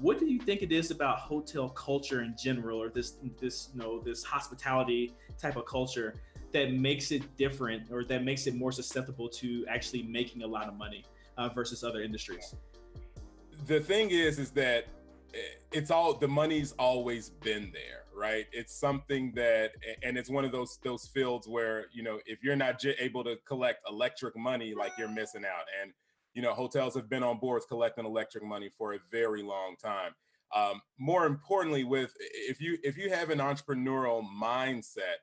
what do you think it is about hotel culture in general, or this hospitality type of culture that makes it different, or that makes it more susceptible to actually making a lot of money versus other industries? The thing is that it's all, the money's always been there, right? It's something that, and it's one of those fields where, if you're not able to collect electric money, like, you're missing out. And hotels have been on boards collecting electric money for a very long time. More importantly, if you have an entrepreneurial mindset,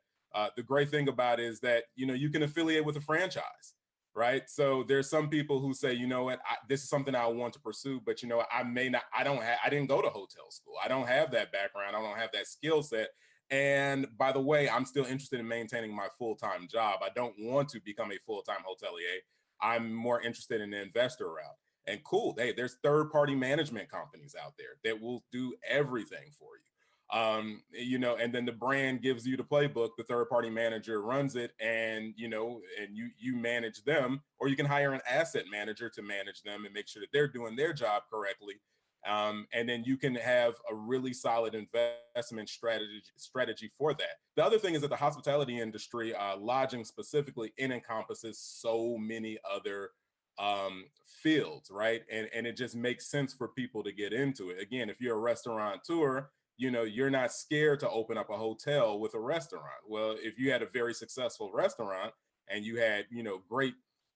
the great thing about it is that you can affiliate with a franchise. Right. So there's some people who say, you know what, this is something I want to pursue, but I may not, I didn't go to hotel school. I don't have that background. I don't have that skill set. And by the way, I'm still interested in maintaining my full-time job. I don't want to become a full-time hotelier. I'm more interested in the investor route. And cool, hey, there's third-party management companies out there that will do everything for you. And then the brand gives you the playbook, the third-party manager runs it, and you manage them, or you can hire an asset manager to manage them and make sure that they're doing their job correctly. And then you can have a really solid investment strategy for that. The other thing is that the hospitality industry, lodging specifically, it encompasses so many other fields, right? And it just makes sense for people to get into it. Again, if you're a restaurateur, you're not scared to open up a hotel with a restaurant. Well, if you had a very successful restaurant and you had, great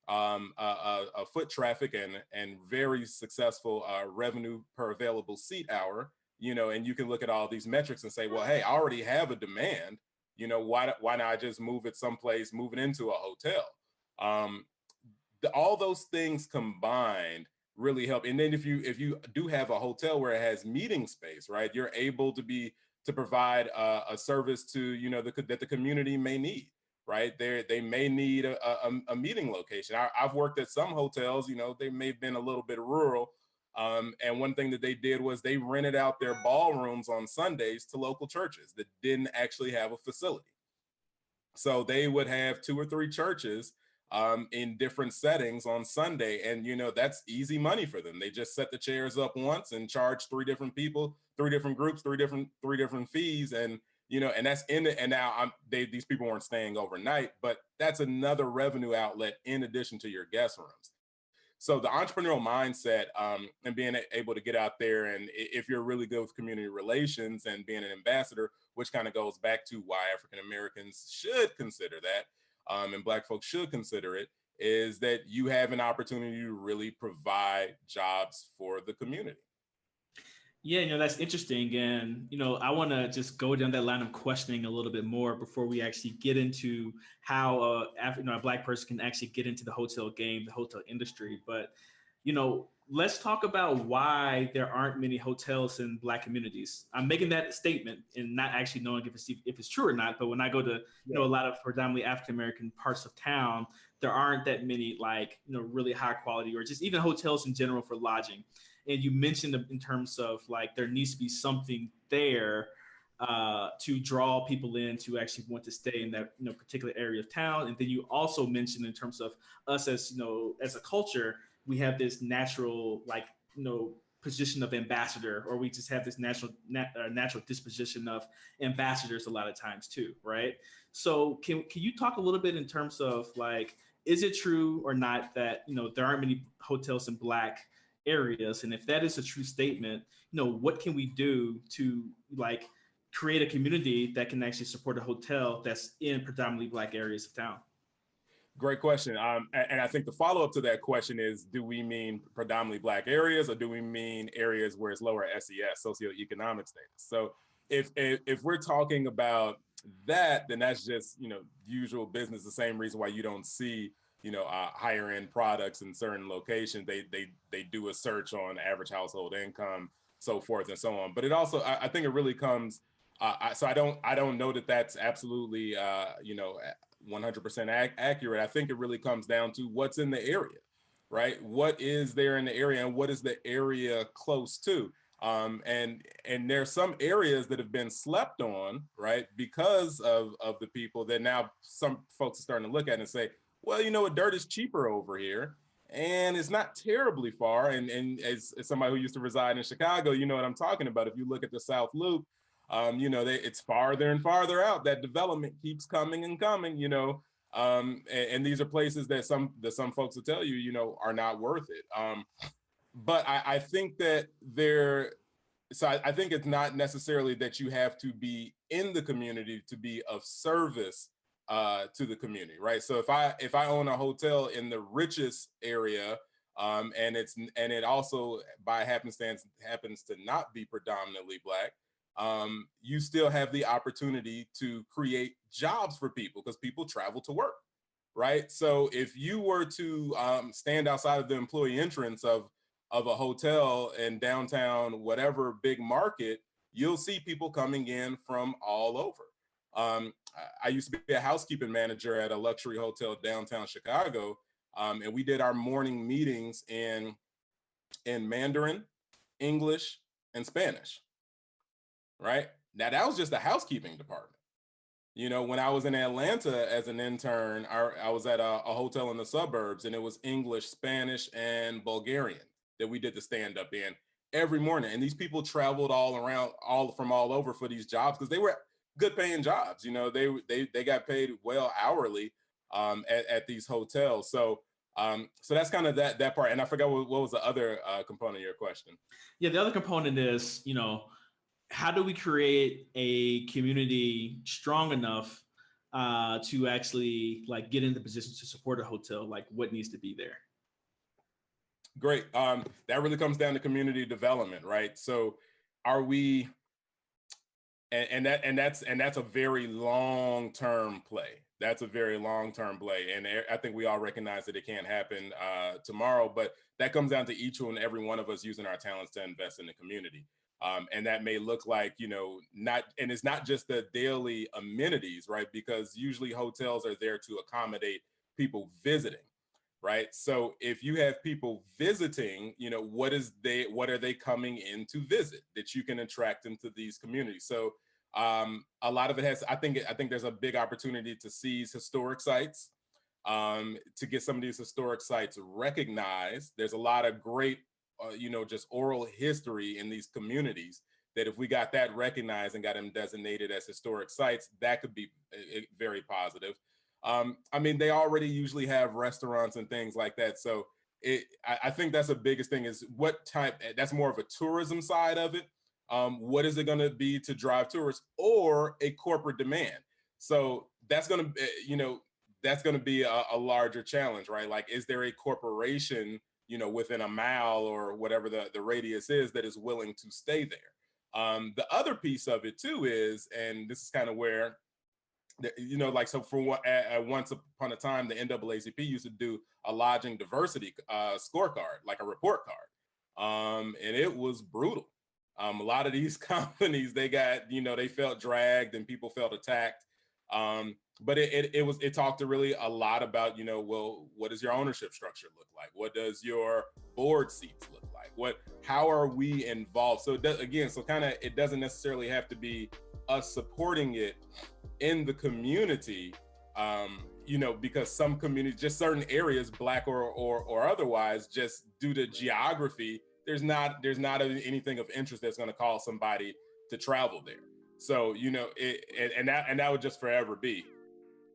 foot traffic and very successful revenue per available seat hour, and you can look at all these metrics and say, well, hey, I already have a demand. Why not just move it someplace, move it into a hotel? All those things combined really help. And then if you do have a hotel where it has meeting space, right, you're able to provide a service to that the community may need, right? They may need a meeting location. I've worked at some hotels, they may have been a little bit rural, and one thing that they did was they rented out their ballrooms on Sundays to local churches that didn't actually have a facility. So they would have 2 or 3 churches in different settings on Sunday. And, that's easy money for them. They just set the chairs up once and charge 3 different people, 3 different groups, 3 different fees. And, and that's in it. And now these people weren't staying overnight, but that's another revenue outlet in addition to your guest rooms. So the entrepreneurial mindset and being able to get out there, and if you're really good with community relations and being an ambassador, which kind of goes back to why African Americans should consider that, and Black folks should consider it, is that you have an opportunity to really provide jobs for the community. Yeah, that's interesting. And, I want to just go down that line of questioning a little bit more before we actually get into how a Black person can actually get into the hotel game, the hotel industry. But, let's talk about why there aren't many hotels in Black communities. I'm making that statement and not actually knowing if it's true or not. But when I go to, a lot of predominantly African-American parts of town, there aren't that many really high quality, or just even hotels in general for lodging. And you mentioned in terms of there needs to be something there to draw people in to actually want to stay in that particular area of town. And then you also mentioned in terms of us as as a culture, we have this natural position of ambassador, or we just have this natural disposition of ambassadors a lot of times too, right? So can you talk a little bit in terms of is it true or not that there aren't many hotels in Black areas? And if that is a true statement, what can we do to create a community that can actually support a hotel that's in predominantly Black areas of town? Great question. And I think the follow-up to that question is, do we mean predominantly Black areas, or do we mean areas where it's lower SES, socioeconomic status? So if we're talking about that, then that's just, usual business. The same reason why you don't see, higher end products in certain locations. They do a search on average household income, so forth and so on. But it also, I think it really comes, so I don't know that that's absolutely, 100% accurate. I think it really comes down to what's in the area, right? What is there in the area, and what is the area close to? And there's some areas that have been slept on, right, because of the people that now some folks are starting to look at and say, well, what, dirt is cheaper over here. and it's not terribly far. And as somebody who used to reside in Chicago, you know what I'm talking about. If you look at the South Loop, it's farther and farther out. That development keeps coming and coming. And these are places that some folks will tell you, are not worth it. But I think that I think it's not necessarily that you have to be in the community to be of service to the community, right? So if I own a hotel in the richest area, and it also by happenstance happens to not be predominantly Black, you still have the opportunity to create jobs for people because people travel to work, right? So if you were to stand outside of the employee entrance of a hotel in downtown, whatever big market, you'll see people coming in from all over. I used to be a housekeeping manager at a luxury hotel downtown Chicago, and we did our morning meetings in Mandarin, English, and Spanish. Right now, that was just the housekeeping department. When I was in Atlanta as an intern, I was at a hotel in the suburbs, and it was English, Spanish, and Bulgarian that we did the stand up in every morning. And these people traveled all around, from all over for these jobs because they were good paying jobs. They got paid well hourly at these hotels. So that's kind of that part. And I forgot what was the other component of your question. Yeah, the other component is, how do we create a community strong enough to actually get in the position to support a hotel? Like, what needs to be there? Great. That really comes down to community development, right? So are we, and that's a very long-term play. That's a very long-term play. And I think we all recognize that it can't happen tomorrow, but that comes down to each and every one of us using our talents to invest in the community. And that may look like, it's not just the daily amenities, right? Because usually hotels are there to accommodate people visiting, right? So if you have people visiting, what are they coming in to visit that you can attract into these communities? So a lot of it has, I think there's a big opportunity to seize historic sites, to get some of these historic sites recognized. There's a lot of great just oral history in these communities that if we got that recognized and got them designated as historic sites, that could be very positive. They already usually have restaurants and things like that. So I think that's the biggest thing is what type, that's more of a tourism side of it. What is it going to be to drive tourists or a corporate demand? So that's going to be a larger challenge, right? Like, is there a corporation within a mile or whatever the radius is that is willing to stay there? The other piece of it too is, and this is kind of where, so once upon a time, the NAACP used to do a lodging diversity scorecard, like a report card. And it was brutal. A lot of these companies, they got, they felt dragged and people felt attacked. But it talked really a lot about, well, what does your ownership structure look like? What does your board seats look like? How are we involved? So it doesn't necessarily have to be us supporting it in the community, because some communities, just certain areas, Black or otherwise, just due to geography, there's not anything of interest that's going to cause somebody to travel there. So, and that would just forever be.